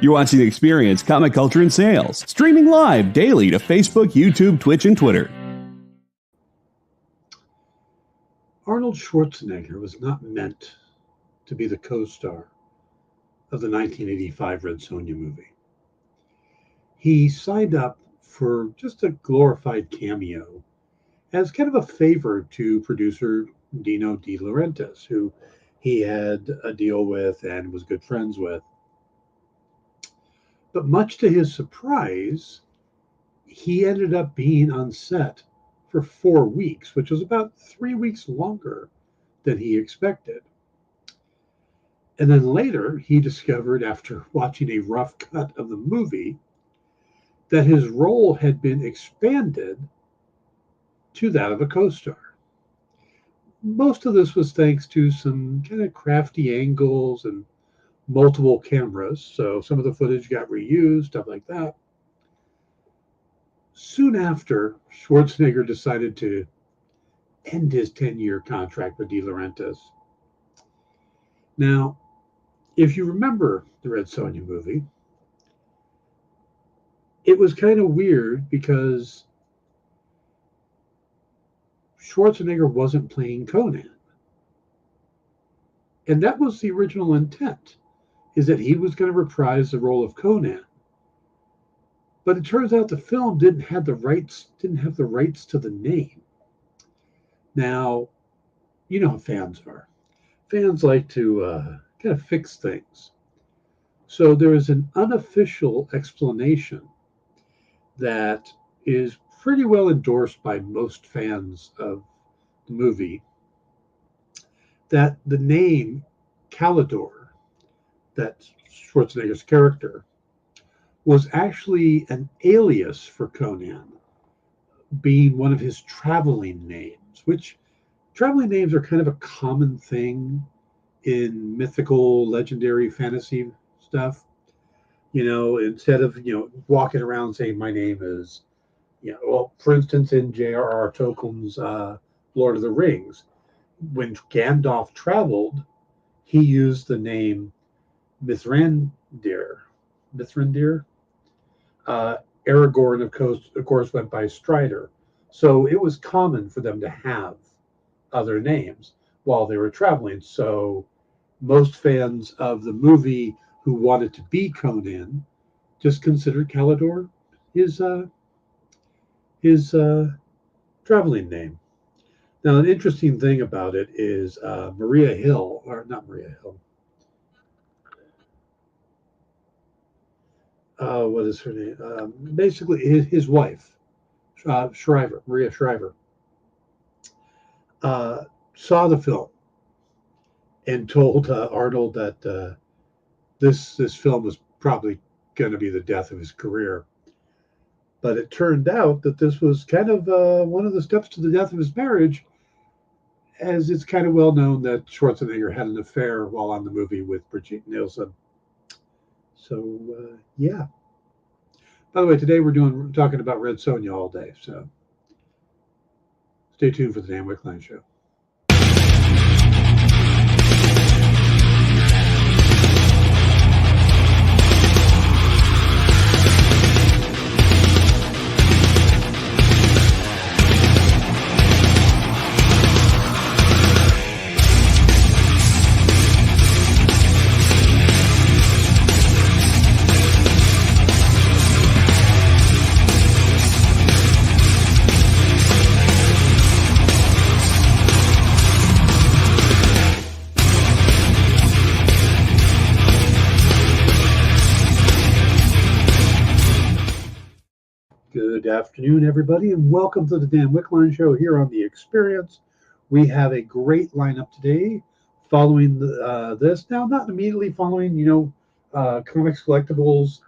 You're watching Experience Comic Culture and Sales, streaming live daily to Facebook, YouTube, Twitch, and Twitter. Arnold Schwarzenegger was not meant to be the co-star of the 1985 Red Sonja movie. He signed up for just a glorified cameo as kind of a favor to producer Dino De Laurentiis, who he had a deal with and was good friends with. But much to his surprise, he ended up being on set for 4 weeks, which was about 3 weeks longer than he expected. And then later, he discovered, after watching a rough cut of the movie, that his role had been expanded to that of a co-star. Most of this was thanks to some kind of crafty angles and multiple cameras, so some of the footage got reused, stuff like that. Soon after, Schwarzenegger decided to end his 10-year contract with De Laurentiis. Now, if you remember the Red Sonja movie, it was kind of weird because Schwarzenegger wasn't playing Conan. And that was the original intent, is that he was going to reprise the role of Conan. But it turns out the film didn't have the rights to the name. Now, you know how fans are. Fans like to kind of fix things. So there is an unofficial explanation that is pretty well endorsed by most fans of the movie, that the name Kalidor, that Schwarzenegger's character, was actually an alias for Conan, being one of his traveling names, which traveling names are kind of a common thing in mythical, legendary fantasy stuff. You know, instead of, walking around saying my name is, well, for instance, in J.R.R. Tolkien's Lord of the Rings, when Gandalf traveled, he used the name Mithrandir. Aragorn, of course, went by Strider. So it was common for them to have other names while they were traveling. So most fans of the movie who wanted to be Conan just considered Kalidor his traveling name. Now, an interesting thing about it is Maria Hill, or not Maria Hill. What is her name? Basically, his wife, Shriver, Maria Shriver, saw the film and told Arnold that this film was probably going to be the death of his career. But it turned out that this was kind of one of the steps to the death of his marriage, as it's kind of well known that Schwarzenegger had an affair while on the movie with Brigitte Nielsen. So, yeah. By the way, today we're talking about Red Sonja all day, so stay tuned for the Dan Wickline Show. Good afternoon, everybody, and welcome to the Dan Wickline Show here on The Experience. We have a great lineup today following this. Now, not immediately following, Comics Collectibles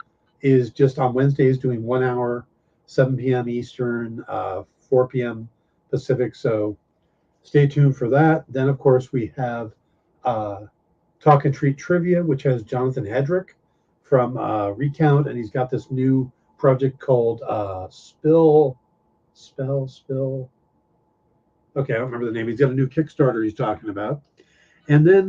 is just on Wednesdays doing 1 hour, 7 p.m. Eastern, 4 p.m. Pacific, so stay tuned for that. Then, of course, we have Talk and Treat Trivia, which has Jonathan Hedrick from Recount, and he's got this new project called Spill. Okay, I don't remember the name. He's got a new Kickstarter he's talking about. And then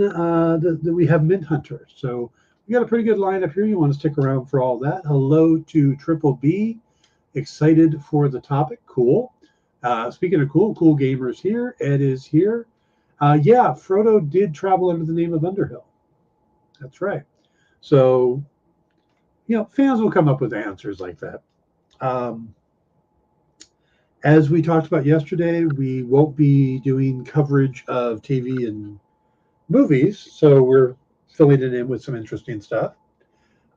we have Mint Hunter. So We got a pretty good lineup here. You want to stick around for all that. Hello to Triple B. Excited for the topic. Cool. Speaking of cool gamers here, Ed is here. Yeah, Frodo did travel under the name of Underhill. That's right. So, fans will come up with answers like that. As we talked about yesterday, we won't be doing coverage of TV and movies, so we're filling it in with some interesting stuff.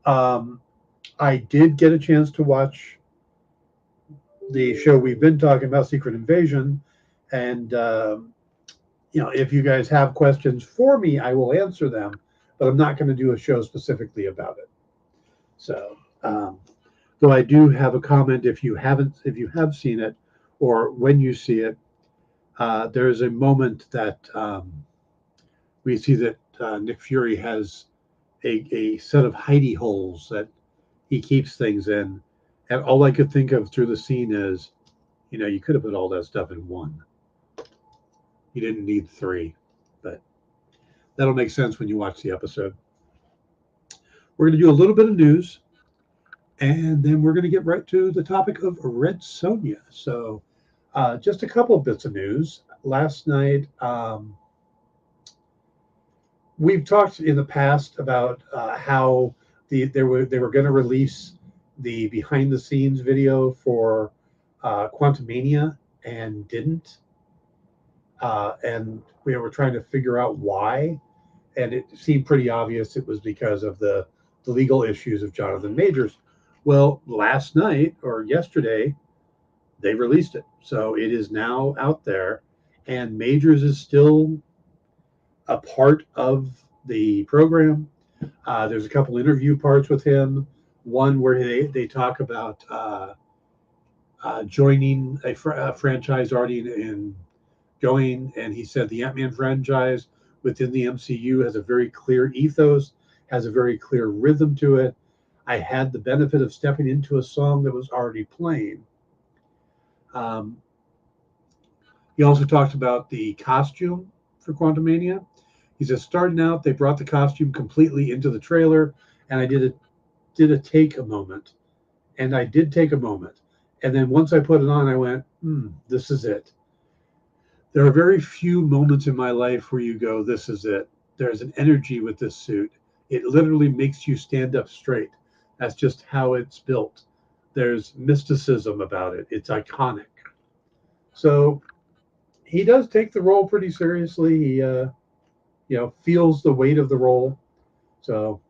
I did get a chance to watch the show we've been talking about, Secret Invasion, and if you guys have questions for me, I will answer them, but I'm not going to do a show specifically about it. So, though I do have a comment, if you have seen it, or when you see it, there's a moment that we see that Nick Fury has a set of hidey holes that he keeps things in. And all I could think of through the scene is, you could have put all that stuff in one. You didn't need three. But that'll make sense when you watch the episode. We're going to do a little bit of news, and then we're going to get right to the topic of Red Sonja. So just a couple of bits of news. Last night, we've talked in the past about how they were going to release the behind the scenes video for Quantumania and didn't. And we were trying to figure out why. And it seemed pretty obvious it was because of the legal issues of Jonathan Majors. Well, last night or yesterday, they released it. So it is now out there. And Majors is still a part of the program. There's a couple interview parts with him. One where they talk about joining a franchise already in going, and he said the Ant-Man franchise within the MCU has a very clear ethos, has a very clear rhythm to it. I had the benefit of stepping into a song that was already playing. He also talked about the costume for Quantumania. He says, starting out, they brought the costume completely into the trailer, and I did take a moment. And I did take a moment. And then once I put it on, I went, this is it. There are very few moments in my life where you go, this is it. There's an energy with this suit. It literally makes you stand up straight. That's just how it's built. There's mysticism about it. It's iconic. So he does take the role pretty seriously. He, feels the weight of the role. So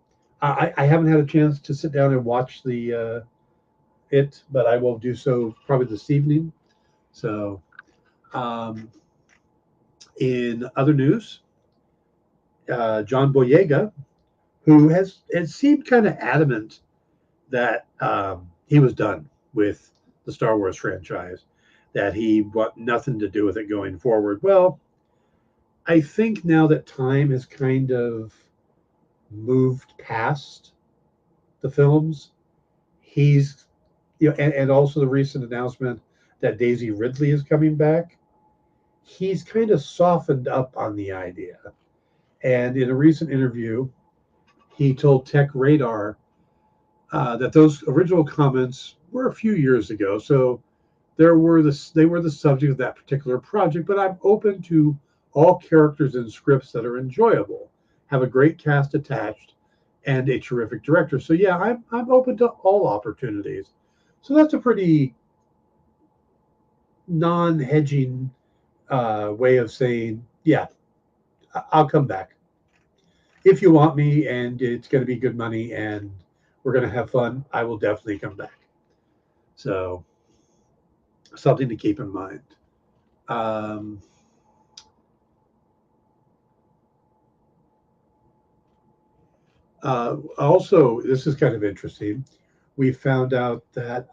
I haven't had a chance to sit down and watch it, but I will do so probably this evening. So, in other news, John Boyega, who has seemed kind of adamant that he was done with the Star Wars franchise, that he want nothing to do with it going forward. Well, I think now that time has kind of moved past the films, he's, and also the recent announcement that Daisy Ridley is coming back, he's kind of softened up on the idea. And in a recent interview, he told Tech Radar that those original comments were a few years ago. So they were the subject of that particular project, but I'm open to all characters and scripts that are enjoyable, have a great cast attached, and a terrific director. So yeah, I'm open to all opportunities. So that's a pretty non-hedging way of saying, yeah, I'll come back. If you want me and it's going to be good money and we're going to have fun, I will definitely come back. So something to keep in mind. Also, this is kind of interesting. We found out that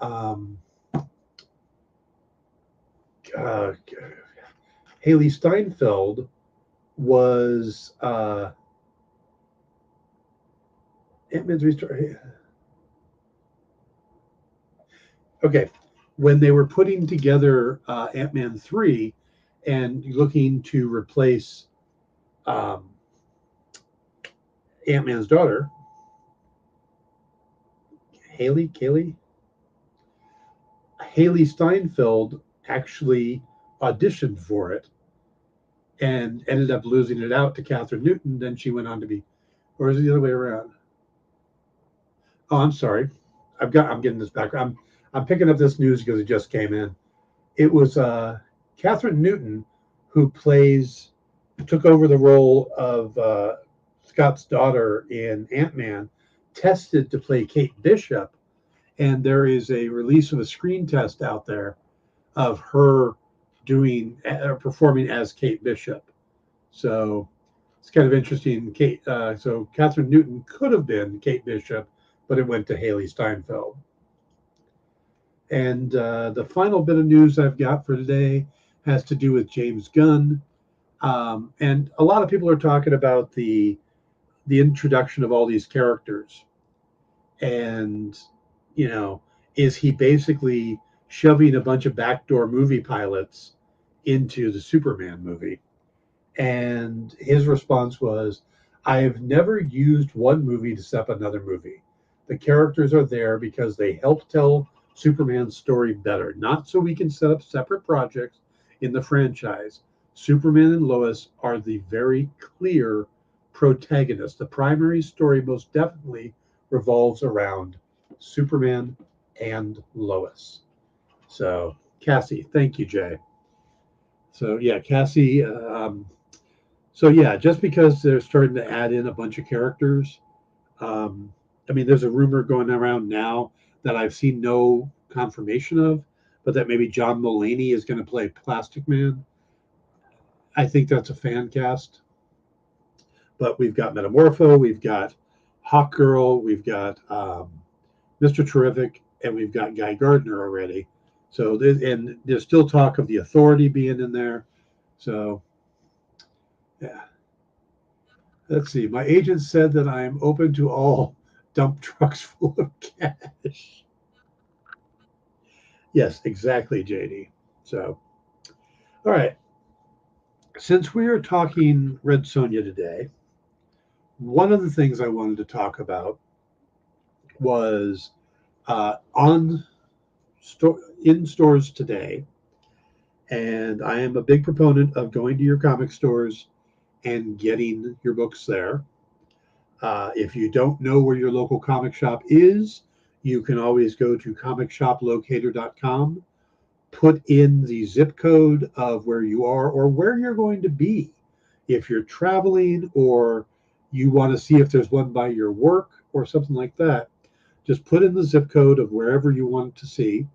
Haley Steinfeld was Ant-Man's restart. Okay, when they were putting together Ant-Man 3 and looking to replace Ant-Man's daughter, Haley Steinfeld actually auditioned for it and ended up losing it out to Catherine Newton. Then she went on to be, or is it the other way around? Oh, I'm sorry. I'm getting this back. I'm picking up this news because it just came in. It was Catherine Newton who took over the role of Scott's daughter in Ant-Man, tested to play Kate Bishop, and there is a release of a screen test out there of her performing as Kate Bishop. So it's kind of interesting. So Catherine Newton could have been Kate Bishop, but it went to Haley Steinfeld. And the final bit of news I've got for today has to do with James Gunn. And a lot of people are talking about the introduction of all these characters. And, is he basically shoving a bunch of backdoor movie pilots into the Superman movie? And his response was, I have never used one movie to set up another movie. The characters are there because they help tell Superman's story better, not so we can set up separate projects in the franchise. Superman and Lois are the very clear protagonists. The primary story most definitely revolves around Superman and Lois. So, Cassie, thank you, Jay. So, yeah, Cassie, just because they're starting to add in a bunch of characters, there's a rumor going around now that I've seen no confirmation of, but that maybe John Mulaney is going to play Plastic Man. I think that's a fan cast. But we've got Metamorpho, we've got Hawkgirl, we've got Mr. Terrific, and we've got Guy Gardner already. So there's still talk of the Authority being in there. So, yeah. Let's see. My agent said that I am open to all dump trucks full of cash. Yes, exactly, JD. So, all right. Since we are talking Red Sonja today, one of the things I wanted to talk about was in stores today, and I am a big proponent of going to your comic stores and getting your books there. If you don't know where your local comic shop is, you can always go to comicshoplocator.com, put in the zip code of where you are or where you're going to be. If you're traveling or you want to see if there's one by your work or something like that, just put in the zip code of wherever you want to see,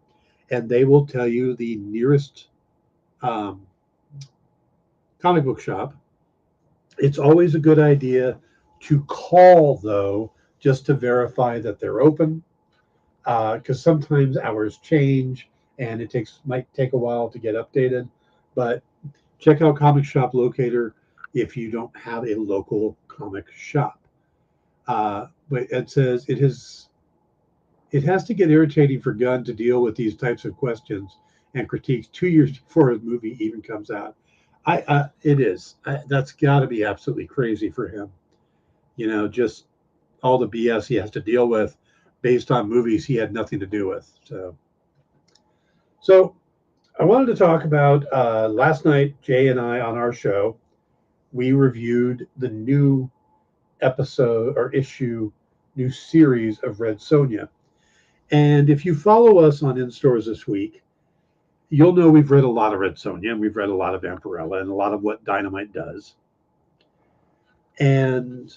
and they will tell you the nearest comic book shop. It's always a good idea to call, though, just to verify that they're open, because sometimes hours change and it might take a while to get updated. But check out Comic Shop Locator if you don't have a local comic shop. But it says it has to get irritating for Gunn to deal with these types of questions and critiques 2 years before his movie even comes out. It is. That's got to be absolutely crazy for him. Just all the BS he has to deal with based on movies he had nothing to do with. So I wanted to talk about last night, Jay and I on our show, we reviewed the new episode or new series of Red Sonja. And if you follow us on In Stores this week, you'll know we've read a lot of Red Sonja, and we've read a lot of Vampirella and a lot of what Dynamite does. And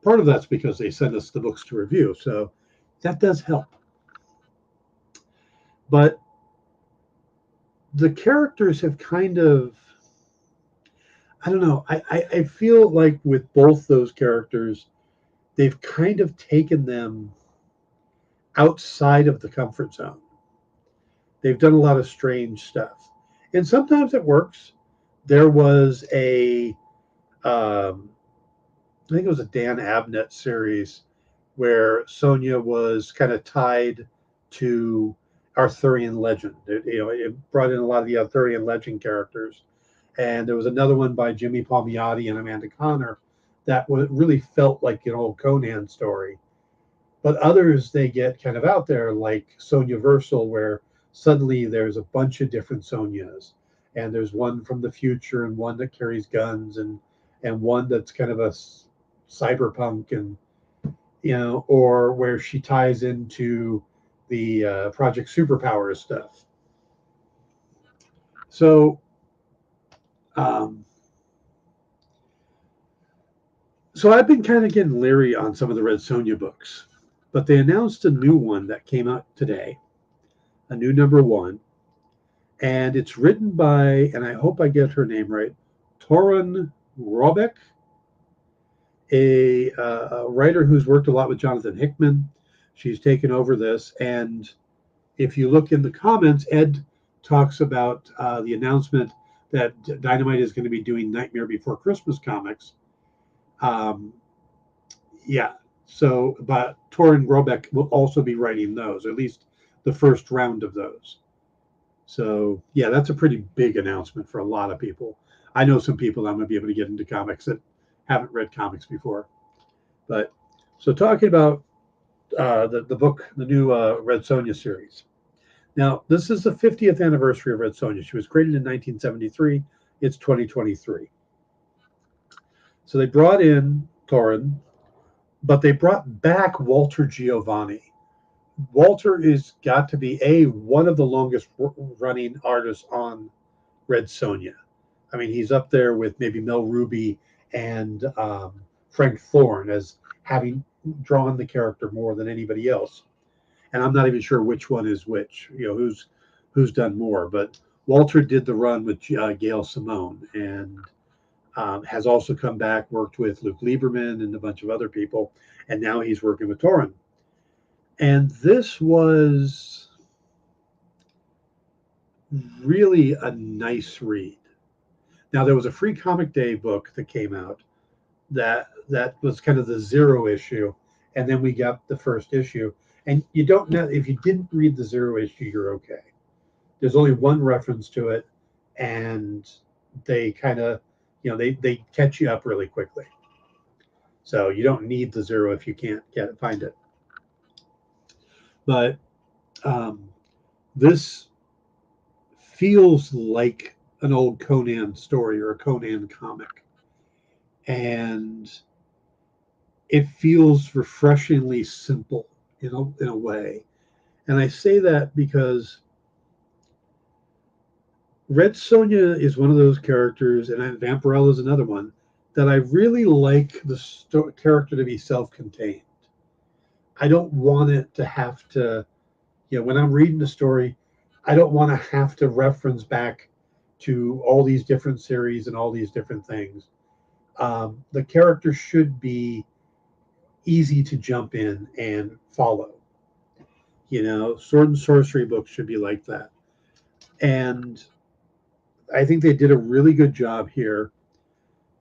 part of that's because they send us the books to review, so that does help. But the characters have kind of, I don't know, I feel like with both those characters, they've kind of taken them outside of the comfort zone. They've done a lot of strange stuff. And sometimes it works. There was I think it was a Dan Abnett series where Sonja was kind of tied to Arthurian legend. It brought in a lot of the Arthurian legend characters. And there was another one by Jimmy Palmiotti and Amanda Connor that really felt like an old Conan story. But others, they get kind of out there, like Sonya Versal, where suddenly there's a bunch of different Sonyas, and there's one from the future, and one that carries guns, and one that's kind of a cyberpunk, and or where she ties into the Project Superpower stuff. So, um, so I've been kind of getting leery on some of the Red Sonja books, but they announced a new one that came out today, a new #1, and it's written by, and I hope I get her name right, Torun Robeck, a writer who's worked a lot with Jonathan Hickman. She's taken over this, and if you look in the comments, Ed talks about the announcement that Dynamite is going to be doing Nightmare Before Christmas comics. Yeah, so, but Torun Robeck will also be writing those, or at least the first round of those. So, yeah, that's a pretty big announcement for a lot of people. I know some people that I'm going to be able to get into comics that haven't read comics before. But so talking about the book, the new Red Sonja series. Now, this is the 50th anniversary of Red Sonja. She was created in 1973. It's 2023. So they brought in Torun, but they brought back Walter Giovanni. Walter is got to be one of the longest running artists on Red Sonja. I mean, he's up there with maybe Mel Ruby and Frank Thorne as having drawn the character more than anybody else. And I'm not even sure which one is which. Who's done more. But Walter did the run with Gail Simone, and has also come back, worked with Luke Lieberman and a bunch of other people, and now he's working with Torun. And this was really a nice read. Now, there was a Free Comic Day book that came out that was kind of the 0 issue, and then we got the first issue. And you don't know, if you didn't read the 0 issue, you're okay. There's only one reference to it, and they kind of, they catch you up really quickly. So you don't need the 0 if you can't find it. But this feels like an old Conan story or a Conan comic. And it feels refreshingly simple in a way. And I say that because Red Sonja is one of those characters, and Vampirella is another one, that I really like the character to be self-contained. I don't want it to have to, when I'm reading the story, I don't want to have to reference back to all these different series and all these different things. The character should be easy to jump in and follow. Sword and sorcery books should be like that. And I think they did a really good job here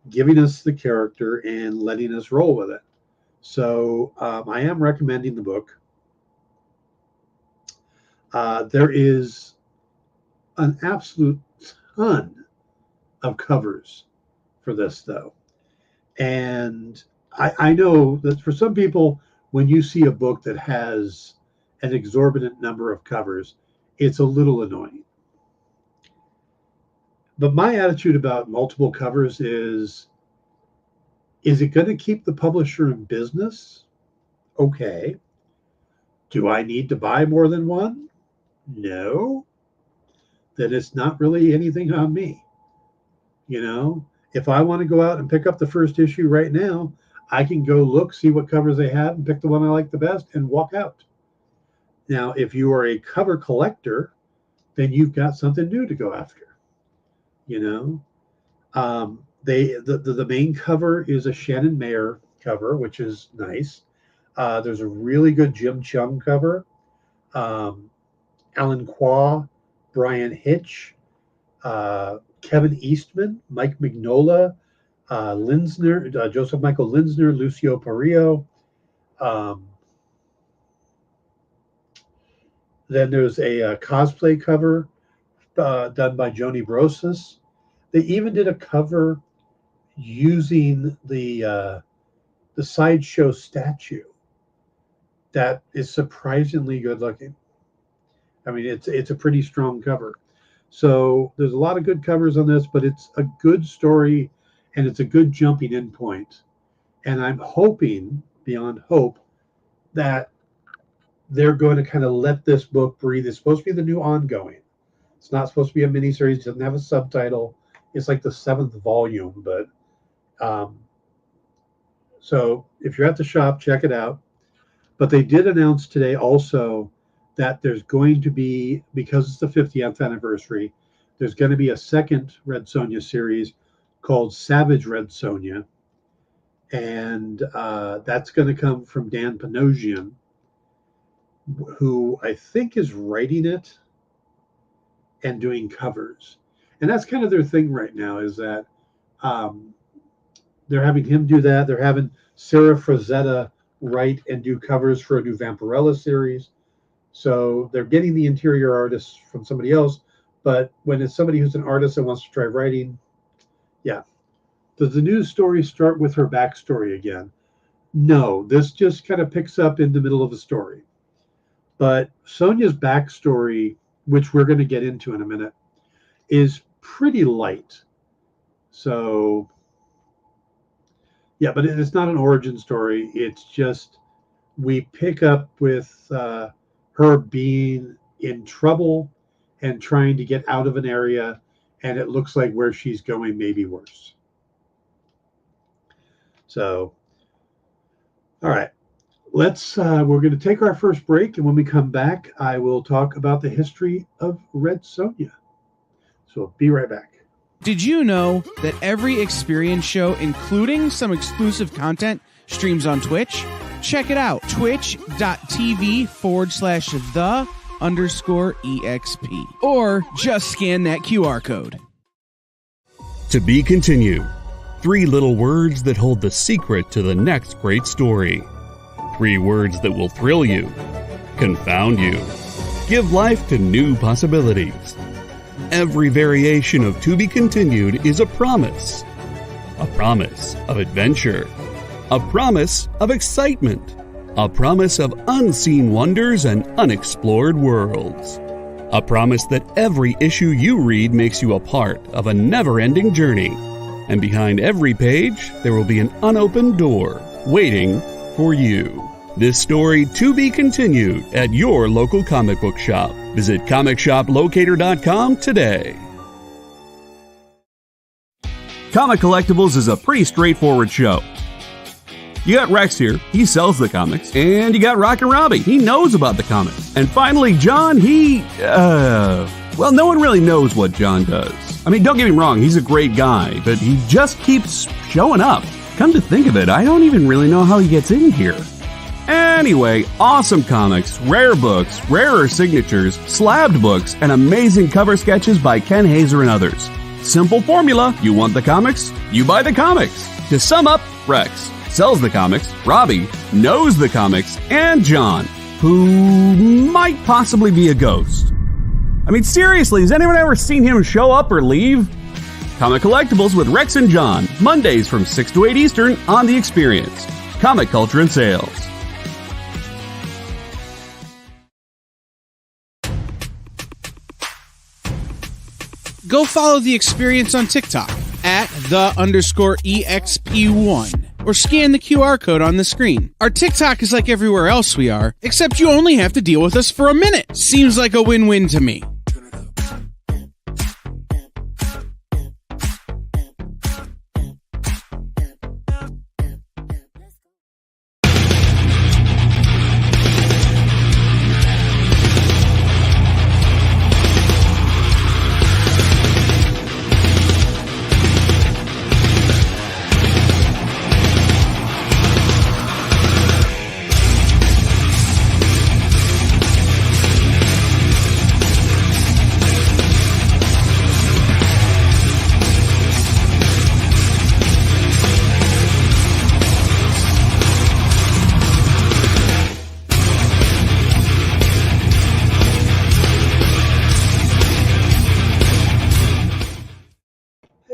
giving us the character and letting us roll with it. So I am recommending the book. There is an absolute ton of covers for this, though. And I know that for some people, when you see a book that has an exorbitant number of covers, it's a little annoying. But my attitude about multiple covers is it going to keep the publisher in business? Okay. Do I need to buy more than one? No. Then it's not really anything on me. If I want to go out and pick up the first issue right now, I can go look, see what covers they have, and pick the one I like the best and walk out. Now, if you are a cover collector, then you've got something new to go after. The main cover is a Shannon Mayer cover, which is nice. There's a really good Jim Chung cover. Alan Qua, Brian Hitch, Kevin Eastman, Mike Mignola, Linsner, Joseph Michael Linsner, Lucio Parrillo. Then there's a cosplay cover done by Joni Brosas. They even did a cover using the sideshow statue that is surprisingly good looking. I mean, it's a pretty strong cover. So there's a lot of good covers on this, but it's a good story and it's a good jumping in point. And I'm hoping, beyond hope, that they're going to kind of let this book breathe. It's supposed to be the new ongoing. It's not supposed to be a miniseries. It doesn't have a subtitle. It's like the 7th volume. But so if you're at the shop, check it out. But they did announce today also that there's going to be, because it's the 50th anniversary, there's going to be a second Red Sonja series called Savage Red Sonja. And that's going to come from Dan Panosian, who I think is writing it and doing covers. And that's kind of their thing right now, is that they're having him do that. They're having Sarah Frazetta write and do covers for a new Vampirella series. So they're getting the interior artists from somebody else. But when it's somebody who's an artist that wants to try writing, yeah. Does the news story start with her backstory again? No, this just kind of picks up in the middle of the story. But Sonja's backstory, which we're going to get into in a minute, is pretty light. So, yeah, but it's not an origin story. It's just we pick up with her being in trouble and trying to get out of an area, and it looks like where she's going may be worse. So, all right. We're going to take our first break, and when we come back, I will talk about the history of Red Sonja. So I'll be right back. Did you know that every experience show, including some exclusive content, streams on Twitch? Check it out, twitch.tv/the_EXP. Or just scan that QR code. To be continued. 3 little words that hold the secret to the next great story. 3 words that will thrill you, confound you, give life to new possibilities. Every variation of To Be Continued is a promise of adventure, a promise of excitement, a promise of unseen wonders and unexplored worlds, a promise that every issue you read makes you a part of a never-ending journey, and behind every page there will be an unopened door waiting for you. This story to be continued at your local comic book shop. Visit comicshoplocator.com today. Comic Collectibles is a pretty straightforward show. You got Rex here, he sells the comics, and you got Rockin' Robbie, he knows about the comics. And finally, John, well, no one really knows what John does. I mean, don't get me wrong, he's a great guy, but he just keeps showing up. Come to think of it, I don't even really know how he gets in here. Anyway, awesome comics, rare books, rarer signatures, slabbed books, and amazing cover sketches by Ken Hazer and others. Simple formula, you want the comics, you buy the comics. To sum up, Rex sells the comics, Robbie knows the comics, and John, who might possibly be a ghost. I mean, seriously, has anyone ever seen him show up or leave? Comic Collectibles with Rex and John, Mondays from 6 to 8 Eastern on The Experience. Comic Culture and Sales. Go follow The Experience on TikTok at @the_EXP1 or scan the QR code on the screen. Our TikTok is like everywhere else we are, except you only have to deal with us for a minute. Seems like a win-win to me.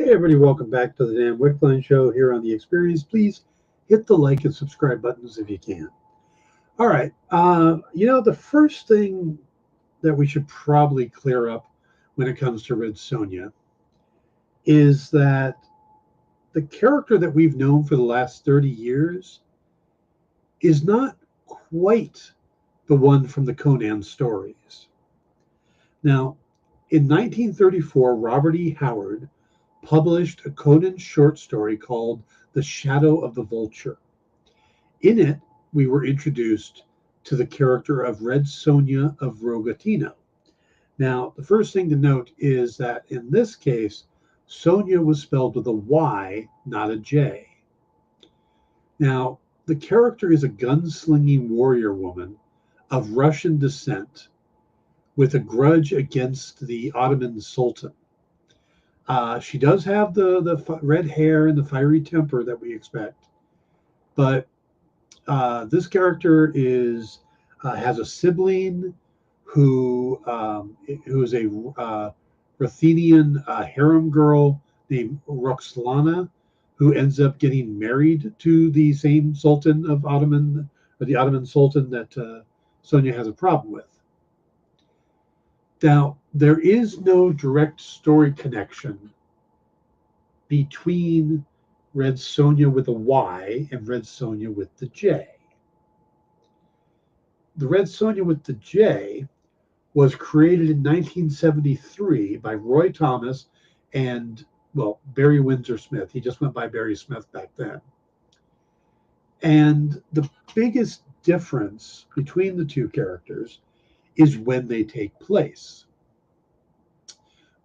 Everybody, welcome back to the Dan Wickline Show here on The Experience. Please hit the like and subscribe buttons if you can. All right. The first thing that we should probably clear up when it comes to Red Sonja is that the character that we've known for the last 30 years is not quite the one from the Conan stories. Now, in 1934, Robert E. Howard published a Conan short story called The Shadow of the Vulture. In it, we were introduced to the character of Red Sonja of Rogatino. Now, the first thing to note is that in this case, Sonja was spelled with a Y, not a J. Now, the character is a gunslinging warrior woman of Russian descent with a grudge against the Ottoman Sultan. She does have the red hair and the fiery temper that we expect, but this character has a sibling who is a Ruthenian harem girl named Roxlana, who ends up getting married to the same Sultan of Ottoman, or the Ottoman Sultan that Sonja has a problem with. Now, there is no direct story connection between Red Sonja with a Y and Red Sonja with the J. The Red Sonja with the J was created in 1973 by Roy Thomas and, Barry Windsor Smith. He just went by Barry Smith back then. And the biggest difference between the two characters is when they take place.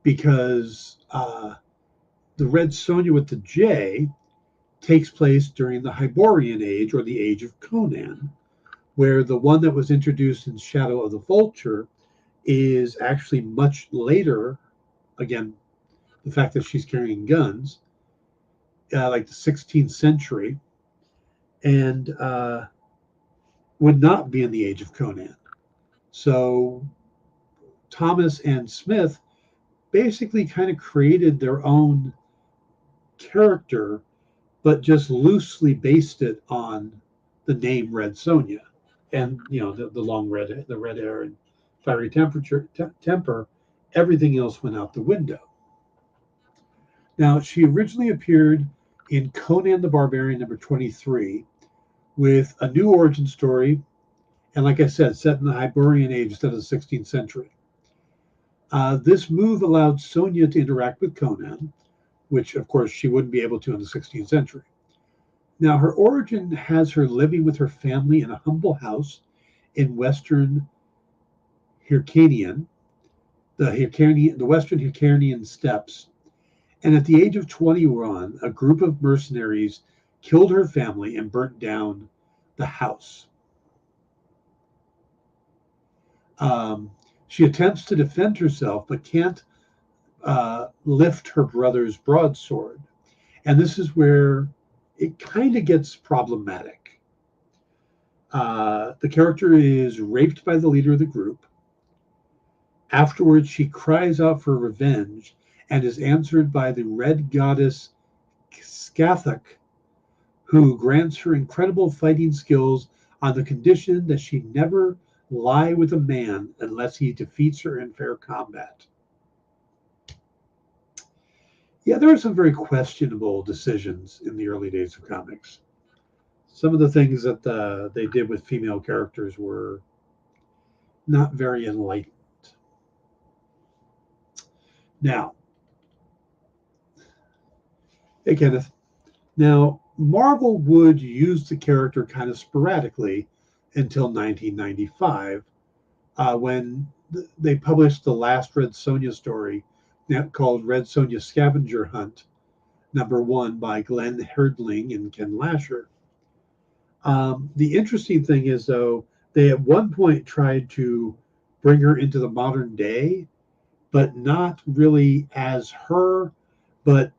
Because the Red Sonja with the J takes place during the Hyborian Age, or the Age of Conan, where the one that was introduced in Shadow of the Vulture is actually much later. Again, the fact that she's carrying guns, like the 16th century, and would not be in the Age of Conan. So Thomas and Smith basically kind of created their own character, but just loosely based it on the name Red Sonja, and the long red hair and fiery temper. Everything else went out the window. Now, she originally appeared in Conan the Barbarian number 23 with a new origin story, and like I said, set in the Hyborian Age instead of the 16th century. This move allowed Sonja to interact with Conan, which of course she wouldn't be able to in the 16th century. Now, her origin has her living with her family in a humble house in Western Hyrcanian, the Western Hyrcanian steppes. And at the age of 21, a group of mercenaries killed her family and burnt down the house. She attempts to defend herself, but can't lift her brother's broadsword. And this is where it kind of gets problematic. The character is raped by the leader of the group. Afterwards, she cries out for revenge and is answered by the red goddess Skathak, who grants her incredible fighting skills on the condition that she never lie with a man unless he defeats her in fair combat. Yeah, there are some very questionable decisions in the early days of comics. Some of the things that they did with female characters were not very enlightened. Now, hey Kenneth. Now, Marvel would use the character kind of sporadically until 1995, when they published the last Red Sonja story called Red Sonja Scavenger Hunt, #1 by Glenn Herdling and Ken Lasher. The interesting thing is, though, they at one point tried to bring her into the modern day, but not really as her, but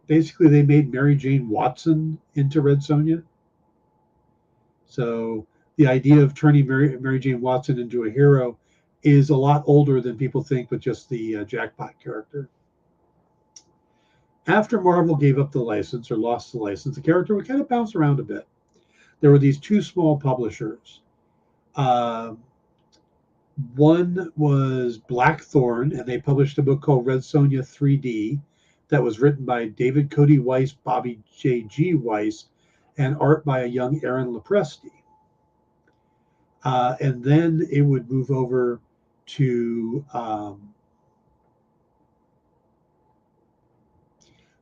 basically they made Mary Jane Watson into Red Sonja. So the idea of turning Mary Jane Watson into a hero is a lot older than people think with just the Jackpot character. After Marvel gave up the license or lost the license, the character would kind of bounce around a bit. there were these two small publishers. One was Blackthorn, and they published a book called Red Sonja 3D that was written by David Cody Weiss, Bobby J.G. Weiss, and art by a young Aaron Lopresti. And then it would move over to, I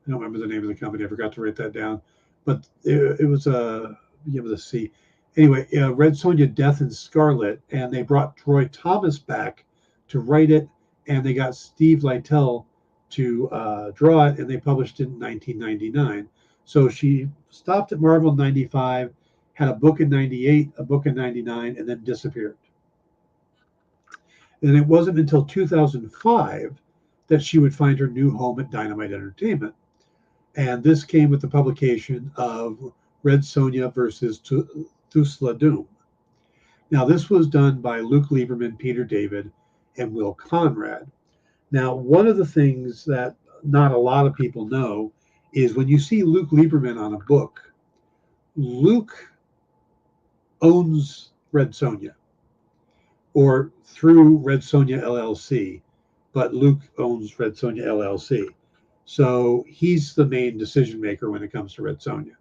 don't remember the name of the company. I forgot to write that down. But it was begin with a C. Anyway, Red Sonja, Death and Scarlet, and they brought Roy Thomas back to write it, and they got Steve Littell to draw it, and they published it in 1999. So she stopped at Marvel in 95, had a book in 98, a book in 99, and then disappeared. And it wasn't until 2005 that she would find her new home at Dynamite Entertainment. And this came with the publication of Red Sonja versus Thusla Doom. Now, this was done by Luke Lieberman, Peter David, and Will Conrad. Now, one of the things that not a lot of people know is when you see Luke Lieberman on a book, Luke owns Red Sonja, or through Red Sonja LLC, but Luke owns Red Sonja LLC. So he's the main decision maker when it comes to Red Sonja.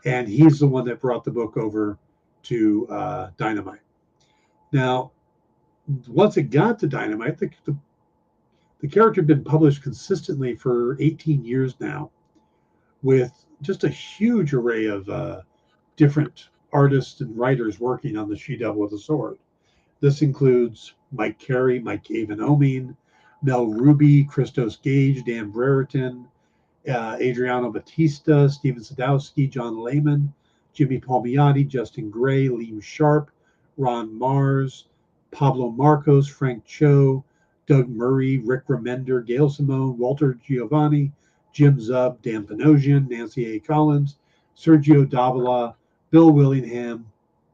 And he's the one that brought the book over to Dynamite. Now, once it got to Dynamite, the character had been published consistently for 18 years now, with just a huge array of different artists and writers working on the She-Devil with the Sword. This includes Mike Carey, Mike Avon-Oeming, Mel Ruby, Christos Gage, Dan Brereton, Adriano Batista, Steven Sadowski, John Layman, Jimmy Palmiotti, Justin Gray, Liam Sharp, Ron Mars, Pablo Marcos, Frank Cho, Doug Murray, Rick Remender, Gail Simone, Walter Giovanni, Jim Zub, Dan Panosian, Nancy A. Collins, Sergio Davila, Bill Willingham,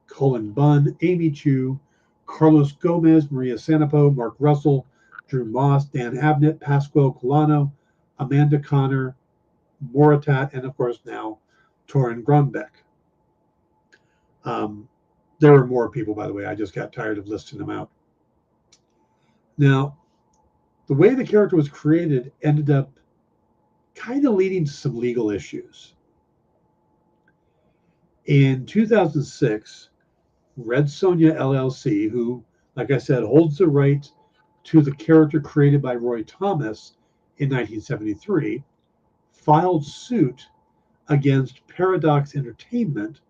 Cullen Bunn, Amy Chu, Carlos Gomez, Maria Sanapo, Mark Russell, Drew Moss, Dan Abnett, Pasquale Colano, Amanda Connor, Moritat, and of course now Torin Grunbeck. There were more people, by the way. I just got tired of listing them out. Now, the way the character was created ended up kind of leading to some legal issues. In 2006, Red Sonja LLC, who, like I said, holds the right to the character created by Roy Thomas in 1973, filed suit against Paradox Entertainment,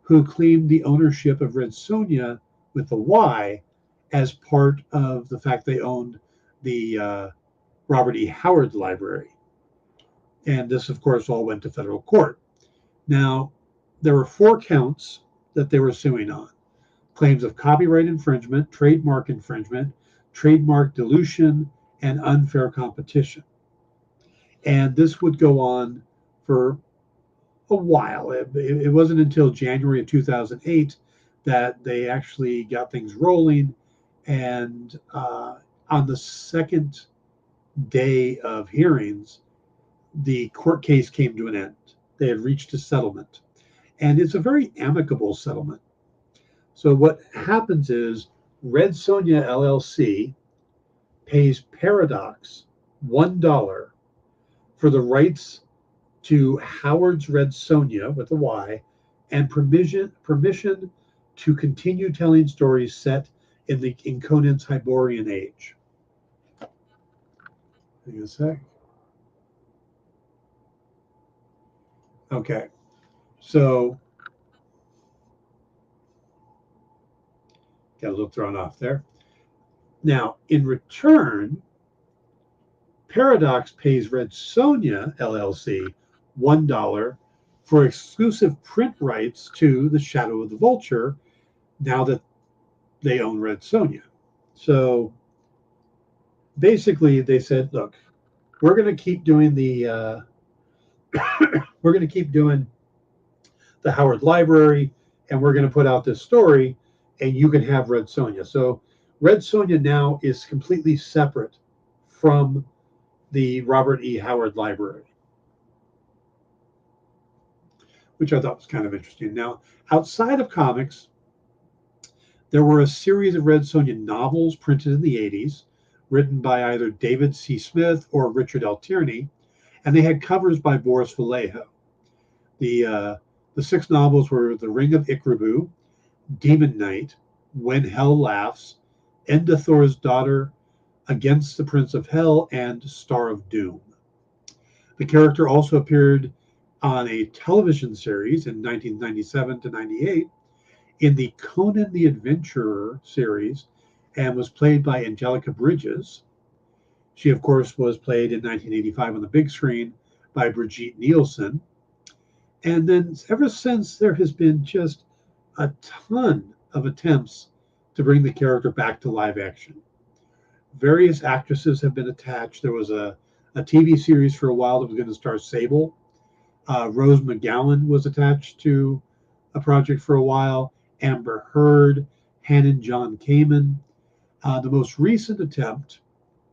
who claimed the ownership of Red Sonja with a Y as part of the fact they owned the Robert E. Howard Library. And this, of course, all went to federal court. Now, there were 4 counts that they were suing on: claims of copyright infringement, trademark infringement, trademark dilution, and unfair competition. And this would go on for a while. It wasn't until January of 2008 that they actually got things rolling. And on the second day of hearings, the court case came to an end. They had reached a settlement. And it's a very amicable settlement. So what happens is Red Sonja LLC pays Paradox $1 for the rights to Howard's Red Sonja with a Y and permission to continue telling stories set in Conan's Hyborian age. Hang on a sec. Okay, so got a little thrown off there. Now, in return, Paradox pays Red Sonja LLC $1 for exclusive print rights to The Shadow of the Vulture, now that they own Red Sonja. So basically, they said, "Look, we're going to keep doing the the Howard Library, and we're going to put out this story, and you can have Red Sonja." So Red Sonja now is completely separate from the Robert E. Howard Library. which I thought was kind of interesting. Now, outside of comics, there were a series of Red Sonja novels printed in the 80s, written by either David C. Smith or Richard L. Tierney, and they had covers by Boris Vallejo. The 6 novels were The Ring of Ikrabu, Demon Knight, When Hell Laughs, Endathor's Daughter, Against the Prince of Hell, and Star of Doom. The character also appeared on a television series in 1997 to 98 in the Conan the Adventurer series and was played by Angelica Bridges. She, of course, was played in 1985 on the big screen by Brigitte Nielsen. And then ever since, there has been just a ton of attempts to bring the character back to live action. Various actresses have been attached. There was a TV series for a while that was going to star Sable. Rose McGowan was attached to a project for a while. Amber Heard, Hannon John Kamen. The most recent attempt,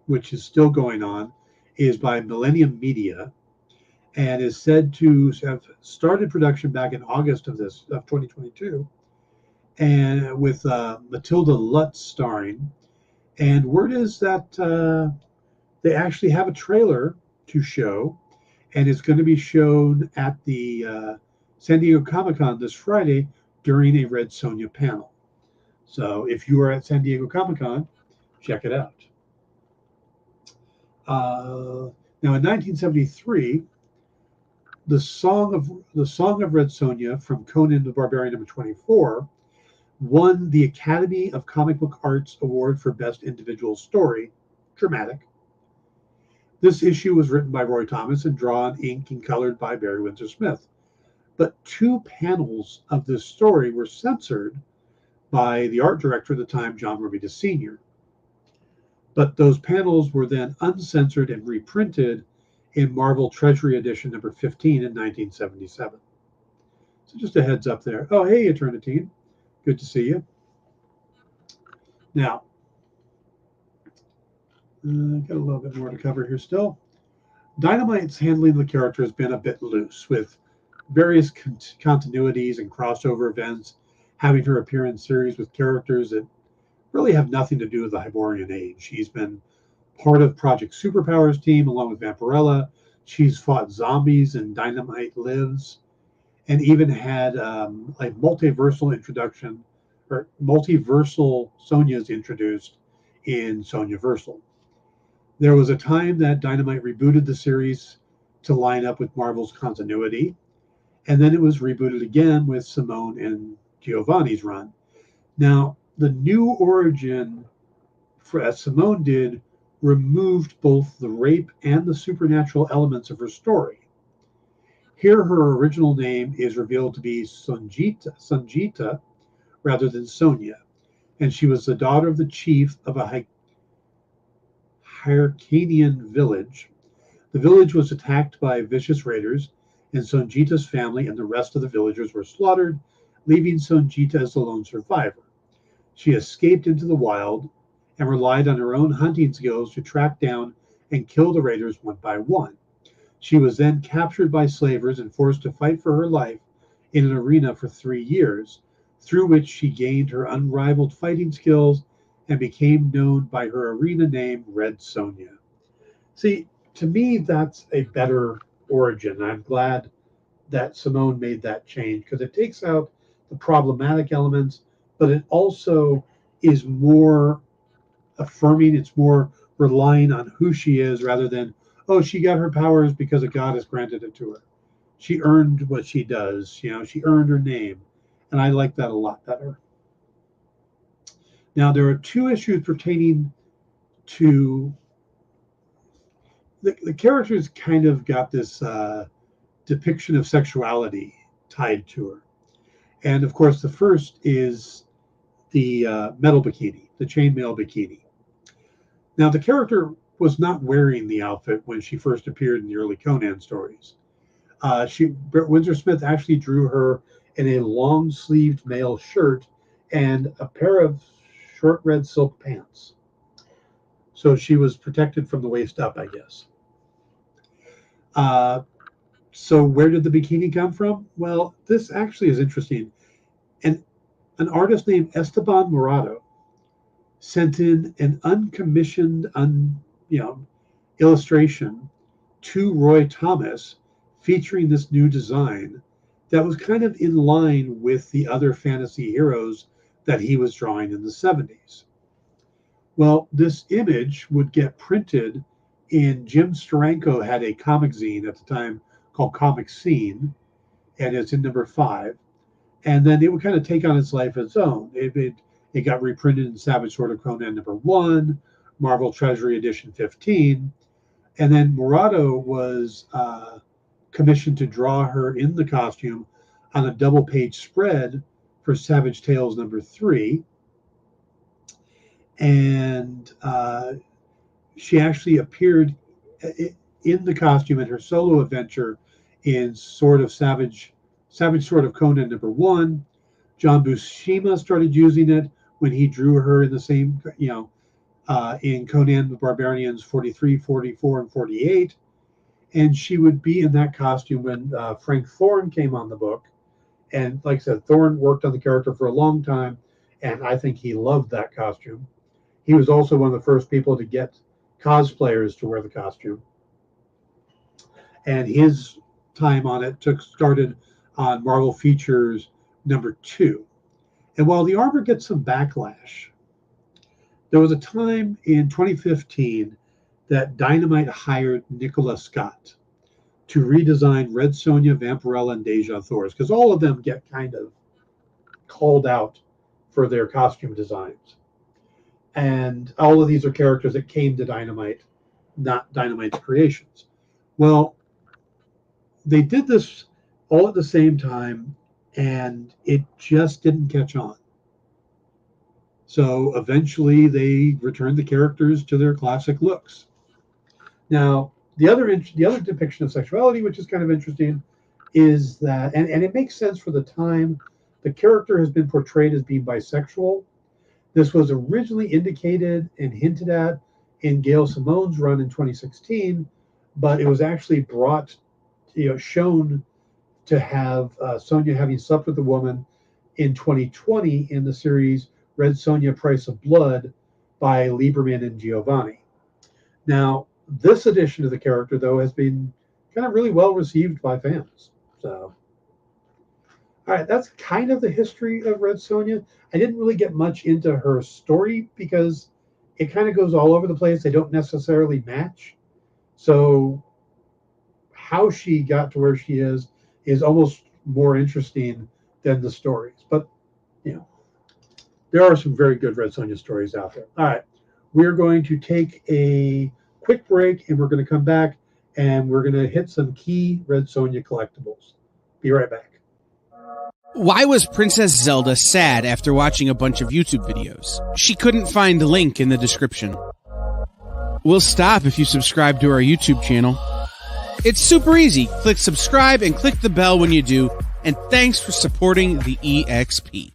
which is still going on, is by Millennium Media and is said to have started production back in August of 2022, and with Matilda Lutz starring. And word is that they actually have a trailer to show, and it's going to be shown at the San Diego Comic-Con this Friday during a Red Sonja panel. So if you are at San Diego Comic-Con, check it out. Now in 1973, the Song of Red Sonja from Conan the Barbarian number 24 won the Academy of Comic Book Arts Award for Best Individual Story, Dramatic. This issue was written by Roy Thomas and drawn, inked, and colored by Barry Windsor Smith. But 2 panels of this story were censored by the art director at the time, John Romita Sr. But those panels were then uncensored and reprinted in Marvel Treasury Edition number 15 in 1977. So just a heads up there. Oh, hey, Eternitine. Good to see you. Now, got a little bit more to cover here still. Dynamite's handling of the character has been a bit loose, with various continuities and crossover events having her appear in series with characters that really have nothing to do with the Hyborian Age. She's been part of Project Superpower's team along with Vampirella. She's fought zombies in Dynamite Lives, and even had a multiversal introduction, or multiversal Sonjas introduced in Sonjaversal. There was a time that Dynamite rebooted the series to line up with Marvel's continuity, and then it was rebooted again with Simone and Giovanni's run. Now, the new origin, as Simone did, removed both the rape and the supernatural elements of her story. Here, her original name is revealed to be Sunjita rather than Sonia, and she was the daughter of the chief of a Hyrcanian village. The village was attacked by vicious raiders, and Sunjita's family and the rest of the villagers were slaughtered, leaving Sunjita as the lone survivor. She escaped into the wild and relied on her own hunting skills to track down and kill the raiders one by one. She was then captured by slavers and forced to fight for her life in an arena for 3 years, through which she gained her unrivaled fighting skills and became known by her arena name, Red Sonja. See, to me, that's a better origin. I'm glad that Simone made that change, because it takes out the problematic elements, but it also is more affirming. It's more relying on who she is rather than, oh, she got her powers because a goddess granted it to her. She earned what she does. She earned her name. And I like that a lot better. Now, there are 2 issues pertaining to the characters kind of got this depiction of sexuality tied to her. And of course, the first is the metal bikini, the chainmail bikini. Now, the character was not wearing the outfit when she first appeared in the early Conan stories. Windsor Smith actually drew her in a long-sleeved male shirt and a pair of short red silk pants. So she was protected from the waist up, I guess. So where did the bikini come from? Well, this actually is interesting. And an artist named Esteban Morado sent in an uncommissioned illustration to Roy Thomas featuring this new design that was kind of in line with the other fantasy heroes that he was drawing in the 70s. Well, this image would get printed in Jim Steranko had a comic zine at the time called Comic Scene, and it's in number 5. And then it would kind of take on its life of its own. It got reprinted in Savage Sword of Conan number 1, Marvel Treasury edition 15, and then Morado was commissioned to draw her in the costume on a double-page spread for Savage Tales number 3. And she actually appeared in the costume in her solo adventure in Savage Sword of Conan number 1. John Buscema started using it when he drew her in the same, in Conan the Barbarians 43, 44, and 48. And she would be in that costume when Frank Thorne came on the book. And like I said, Thorne worked on the character for a long time, and I think he loved that costume. He was also one of the first people to get cosplayers to wear the costume. And his time on it started on Marvel Features number 2. And while the armor gets some backlash, there was a time in 2015 that Dynamite hired Nicola Scott to redesign Red Sonja, Vampirella, and Deja Thors, because all of them get kind of called out for their costume designs. And all of these are characters that came to Dynamite, not Dynamite's creations. Well, they did this all at the same time, and it just didn't catch on. So eventually they returned the characters to their classic looks. Now, the other depiction of sexuality, which is kind of interesting, is that, and it makes sense for the time, the character has been portrayed as being bisexual. This was originally indicated and hinted at in Gail Simone's run in 2016, but it was actually shown to have Sonja having slept with a woman in 2020 in the series Red Sonja Price of Blood by Lieberman and Giovanni. Now, this edition of the character, though, has been kind of really well received by fans. So, all right, that's kind of the history of Red Sonja. I didn't really get much into her story because it kind of goes all over the place. They don't necessarily match. So how she got to where she is almost more interesting than the stories. But, there are some very good Red Sonja stories out there. All right, we're going to take a quick break, and we're going to come back, and we're going to hit some key Red Sonja collectibles. Be right back. Why was Princess Zelda sad after watching a bunch of YouTube videos? She couldn't find the link in the description. We'll stop if you subscribe to our YouTube channel. It's super easy. Click subscribe and click the bell when you do. And thanks for supporting the EXP.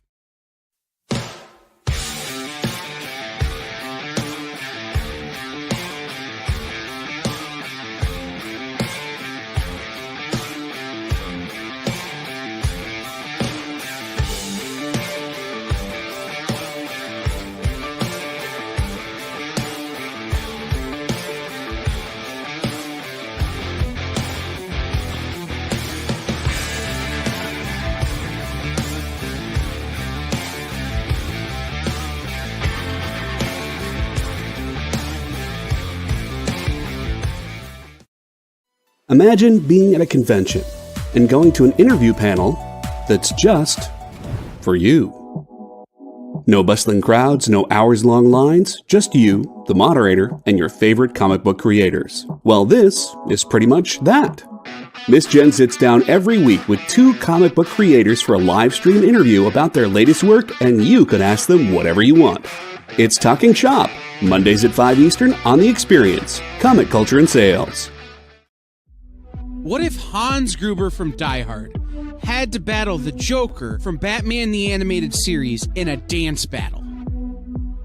Imagine being at a convention and going to an interview panel that's just for you. No bustling crowds, no hours-long lines, just you, the moderator, and your favorite comic book creators. Well, this is pretty much that. Miss Jen sits down every week with 2 comic book creators for a live stream interview about their latest work, and you can ask them whatever you want. It's Talking Shop, Mondays at 5 Eastern on The Experience, Comic Culture and Sales. What if Hans Gruber from Die Hard had to battle the Joker from Batman the Animated Series in a dance battle?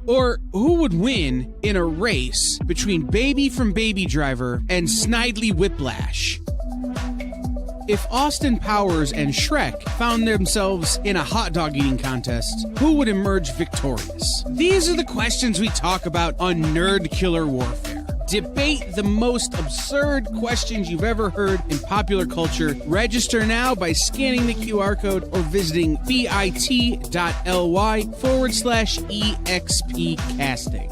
Or who would win in a race between Baby from Baby Driver and Snidely Whiplash? If Austin Powers and Shrek found themselves in a hot dog eating contest, who would emerge victorious? These are the questions we talk about on Nerd Killer Warfare. Debate the most absurd questions you've ever heard in popular culture. Register now by scanning the QR code or visiting bit.ly/EXP casting.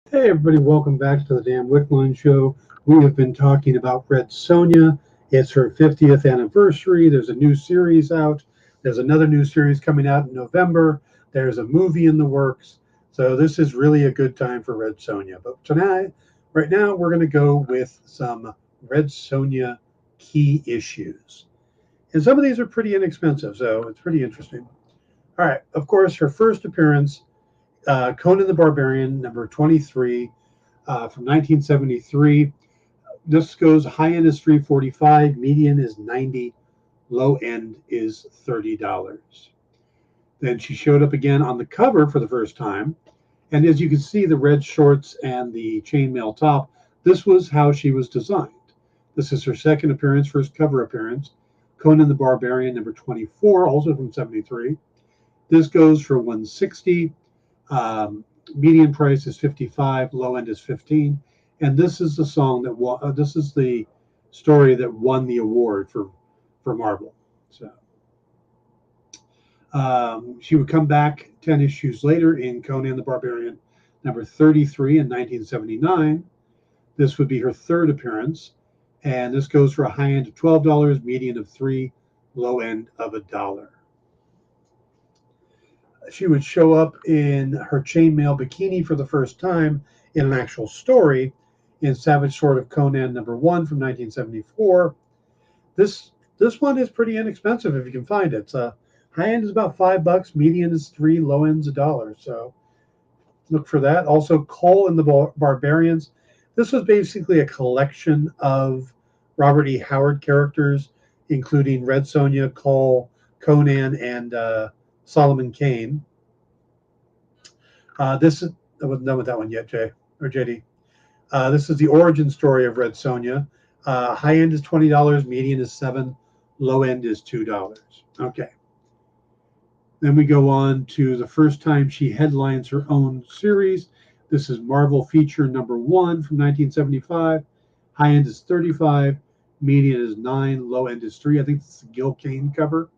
Hey everybody, welcome back to the Dan Wickline Show. We have been talking about Red Sonja. It's her 50th anniversary. There's a new series out. There's another new series coming out in November. There's a movie in the works. So this is really a good time for Red Sonja. But tonight, right now, we're going to go with some Red Sonja key issues. And some of these are pretty inexpensive, so it's pretty interesting. All right, of course, her first appearance, Conan the Barbarian, number 23, from 1973. This goes, high end is $345, median is $90, low end is $30. Then she showed up again on the cover for the first time. And as you can see, the red shorts and the chainmail top, this was how she was designed. This is her second appearance, first cover appearance. Conan the Barbarian, number 24, also from 73. This goes for $160. Median price is $55, low end is $15, and this is the song that this is the story that won the award for Marvel. So she would come back 10 issues later in Conan the Barbarian, number 33 in 1979. This would be her third appearance, and this goes for a high end of $12, median of $3, low end of $1. She would show up in her chainmail bikini for the first time in an actual story in Savage Sword of Conan number 1 from 1974. This one is pretty inexpensive if you can find it. High end is about $5, median is $3, low end's $1. So look for that. Also, Cole and the Barbarians. This was basically a collection of Robert E. Howard characters, including Red Sonja, Cole, Conan, and Solomon Kane. I wasn't done with that one yet, Jay or JD. This is the origin story of Red Sonja. High end is $20, median is $7, low end is $2. Okay. Then we go on to the first time she headlines her own series. This is Marvel Feature number 1 from 1975. High end is $35, median is $9, low end is $3. I think it's the Gil Kane cover.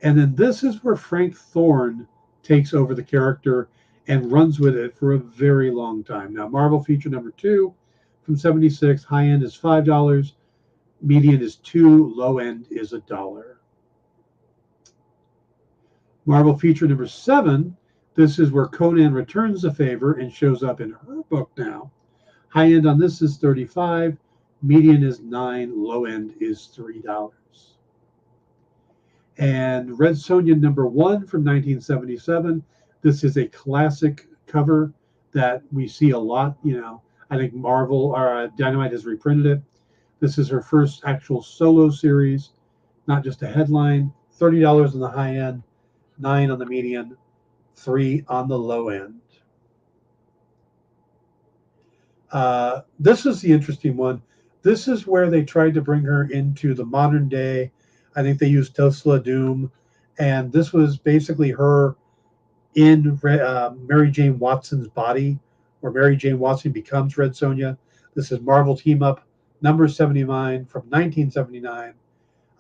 And then this is where Frank Thorne takes over the character and runs with it for a very long time. Now, Marvel Feature number 2 from 76, high end is $5, median is $2, low end is $1. Marvel Feature number 7, this is where Conan returns the favor and shows up in her book now. High end on this is $35, median is $9, low end is $3. And Red Sonja number 1 from 1977. This is a classic cover that we see a lot. I think Marvel or Dynamite has reprinted it. This is her first actual solo series, not just a headline. $30 on the high end, $9 on the median, $3 on the low end. This is the interesting one. This is where they tried to bring her into the modern day. I think they used Tesla Doom And this was basically her in Mary Jane Watson's body, where Mary Jane Watson becomes Red Sonja. This is Marvel Team Up number 79 from 1979.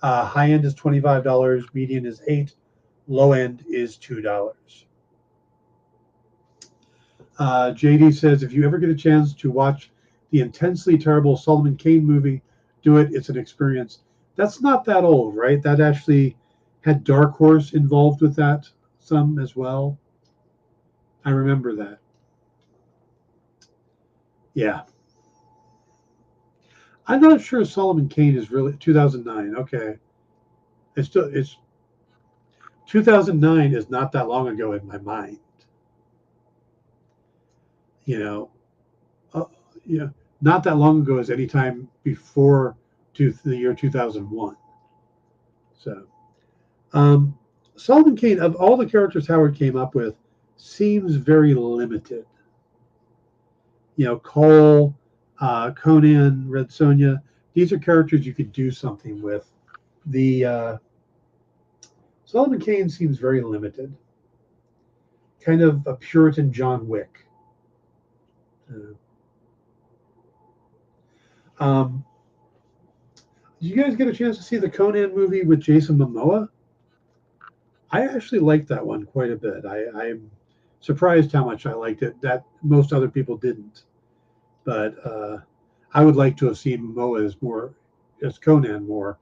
High end is $25, median is $8, low end is $2. JD says, if you ever get a chance to watch the intensely terrible Solomon Kane movie, do it. It's an experience. That's not that old, right? That actually had Dark Horse involved with that some as well. I remember that. Yeah. I'm not sure Solomon Kane is really 2009. Okay. It's 2009 is not that long ago in my mind. Not that long ago as any time before the year 2001. So, Solomon Kane, of all the characters Howard came up with, seems very limited. Cole, Conan, Red Sonja, these are characters you could do something with. The Solomon Kane seems very limited. Kind of a Puritan John Wick. Did you guys get a chance to see the Conan movie with Jason Momoa? I actually liked that one quite a bit. I'm surprised how much I liked it. That most other people didn't. But I would like to have seen Momoa as Conan more.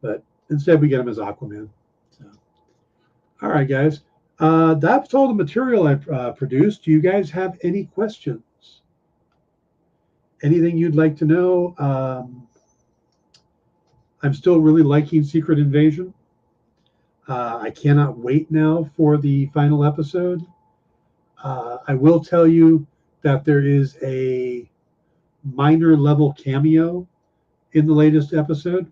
But instead, we get him as Aquaman. So, all right, guys. That's all the material I produced. Do you guys have any questions? Anything you'd like to know? I'm still really liking Secret Invasion. I cannot wait now for the final episode. I will tell you that there is a minor level cameo in the latest episode.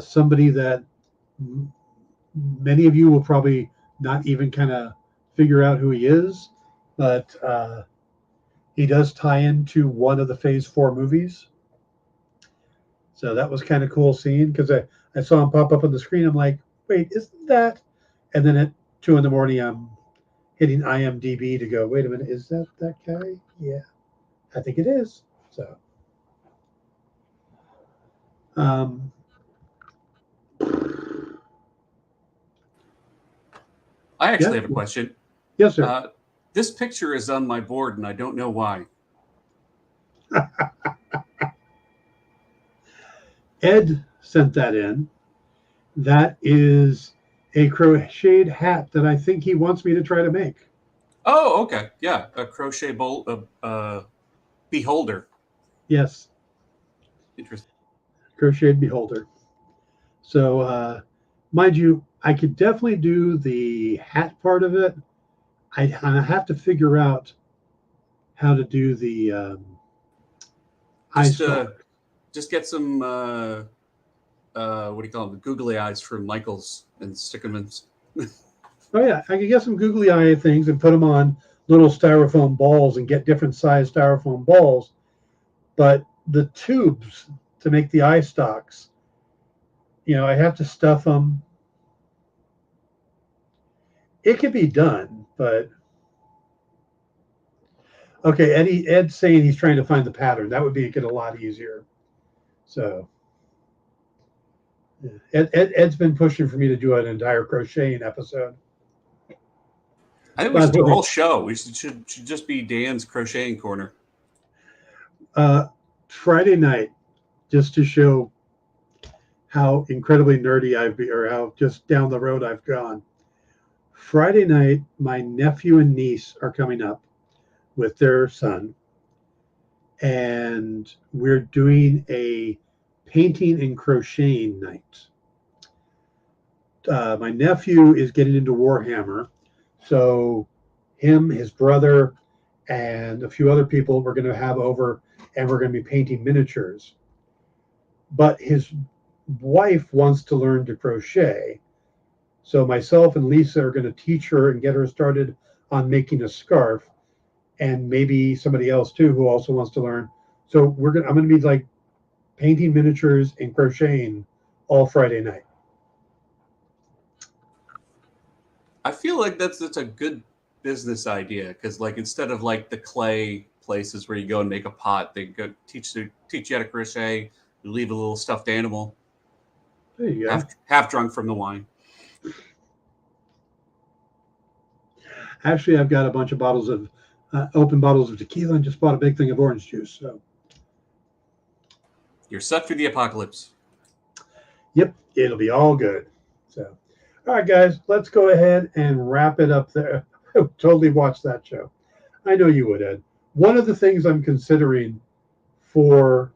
Somebody that many of you will probably not even kind of figure out who he is, but he does tie into one of the Phase 4 movies. So that was kind of cool seeing, because I saw him pop up on the screen. I'm like, wait, isn't that? And then at 2 in the morning, I'm hitting IMDb to go, wait a minute, is that guy? Yeah, I think it is. So, I actually have a question. Yes, sir. This picture is on my board, and I don't know why. Ed sent that in. That is a crocheted hat that I think he wants me to try to make. Oh, okay. Yeah, a crochet beholder. Yes. Interesting. Crocheted beholder. So, mind you, I could definitely do the hat part of it. I have to figure out how to do the just get some what do you call them? Googly eyes from Michaels and stick them in. Oh yeah, I could get some googly eye things and put them on little styrofoam balls and get different size styrofoam balls. But the tubes to make the eye stalks, I have to stuff them. It can be done, but okay. Ed's saying he's trying to find the pattern. That would make it a lot easier. So Ed's been pushing for me to do an entire crocheting episode. I think we should do a whole show. We should just be Dan's crocheting corner. Friday night, just to show how incredibly nerdy or how just down the road I've gone. Friday night, my nephew and niece are coming up with their son, and we're doing a painting and crocheting night. My nephew is getting into Warhammer, so him, his brother, and a few other people we're going to have over, and we're going to be painting miniatures. But his wife wants to learn to crochet, so myself and Lisa are going to teach her and get her started on making a scarf, and maybe somebody else too who also wants to learn. So I'm going to be like painting miniatures and crocheting all Friday night. I feel like that's a good business idea because, like, instead of like the clay places where you go and make a pot, they go teach you how to crochet. You leave a little stuffed animal. There you go. Half drunk from the wine. Actually, I've got a bunch of bottles of open bottles of tequila and just bought a big thing of orange juice. So you're set for the apocalypse. Yep, it'll be all good. So, all right, guys, let's go ahead and wrap it up there. I would totally watch that show. I know you would, Ed. One of the things I'm considering for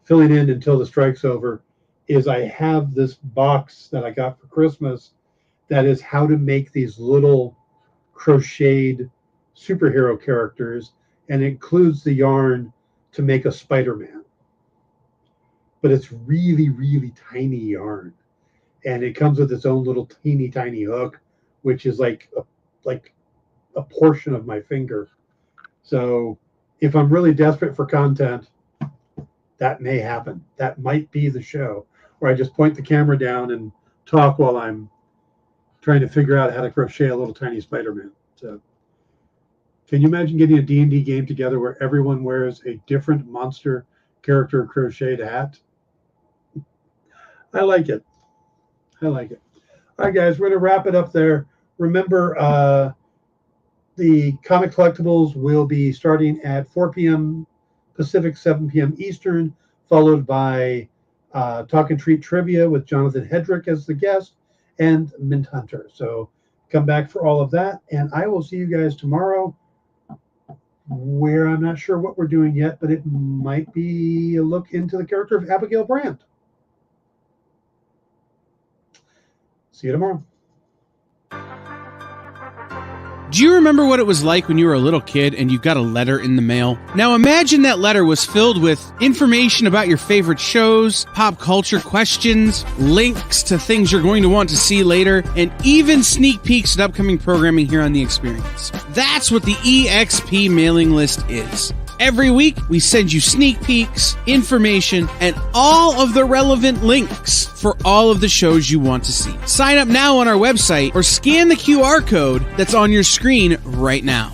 filling in until the strike's over is I have this box that I got for Christmas that is how to make these little crocheted superhero characters, and it includes the yarn to make a Spider-Man. But it's really, really tiny yarn. And it comes with its own little teeny tiny hook, which is like a portion of my finger. So if I'm really desperate for content, that may happen. That might be the show where I just point the camera down and talk while I'm trying to figure out how to crochet a little tiny Spider-Man. So can you imagine getting a D&D game together where everyone wears a different monster character crocheted hat? I like it. I like it. All right, guys, we're going to wrap it up there. Remember, the Comic Collectibles will be starting at 4 p.m. Pacific, 7 p.m. Eastern, followed by Talk and Treat Trivia with Jonathan Hedrick as the guest and Mint Hunter. So come back for all of that, and I will see you guys tomorrow, where I'm not sure what we're doing yet, but it might be a look into the character of Abigail Brandt. See you tomorrow. Do you remember what it was like when you were a little kid and you got a letter in the mail? Now imagine that letter was filled with information about your favorite shows, pop culture questions, links to things you're going to want to see later, and even sneak peeks at upcoming programming here on The Experience. That's what the EXP mailing list is. Every week, we send you sneak peeks, information, and all of the relevant links for all of the shows you want to see. Sign up now on our website or scan the QR code that's on your screen right now.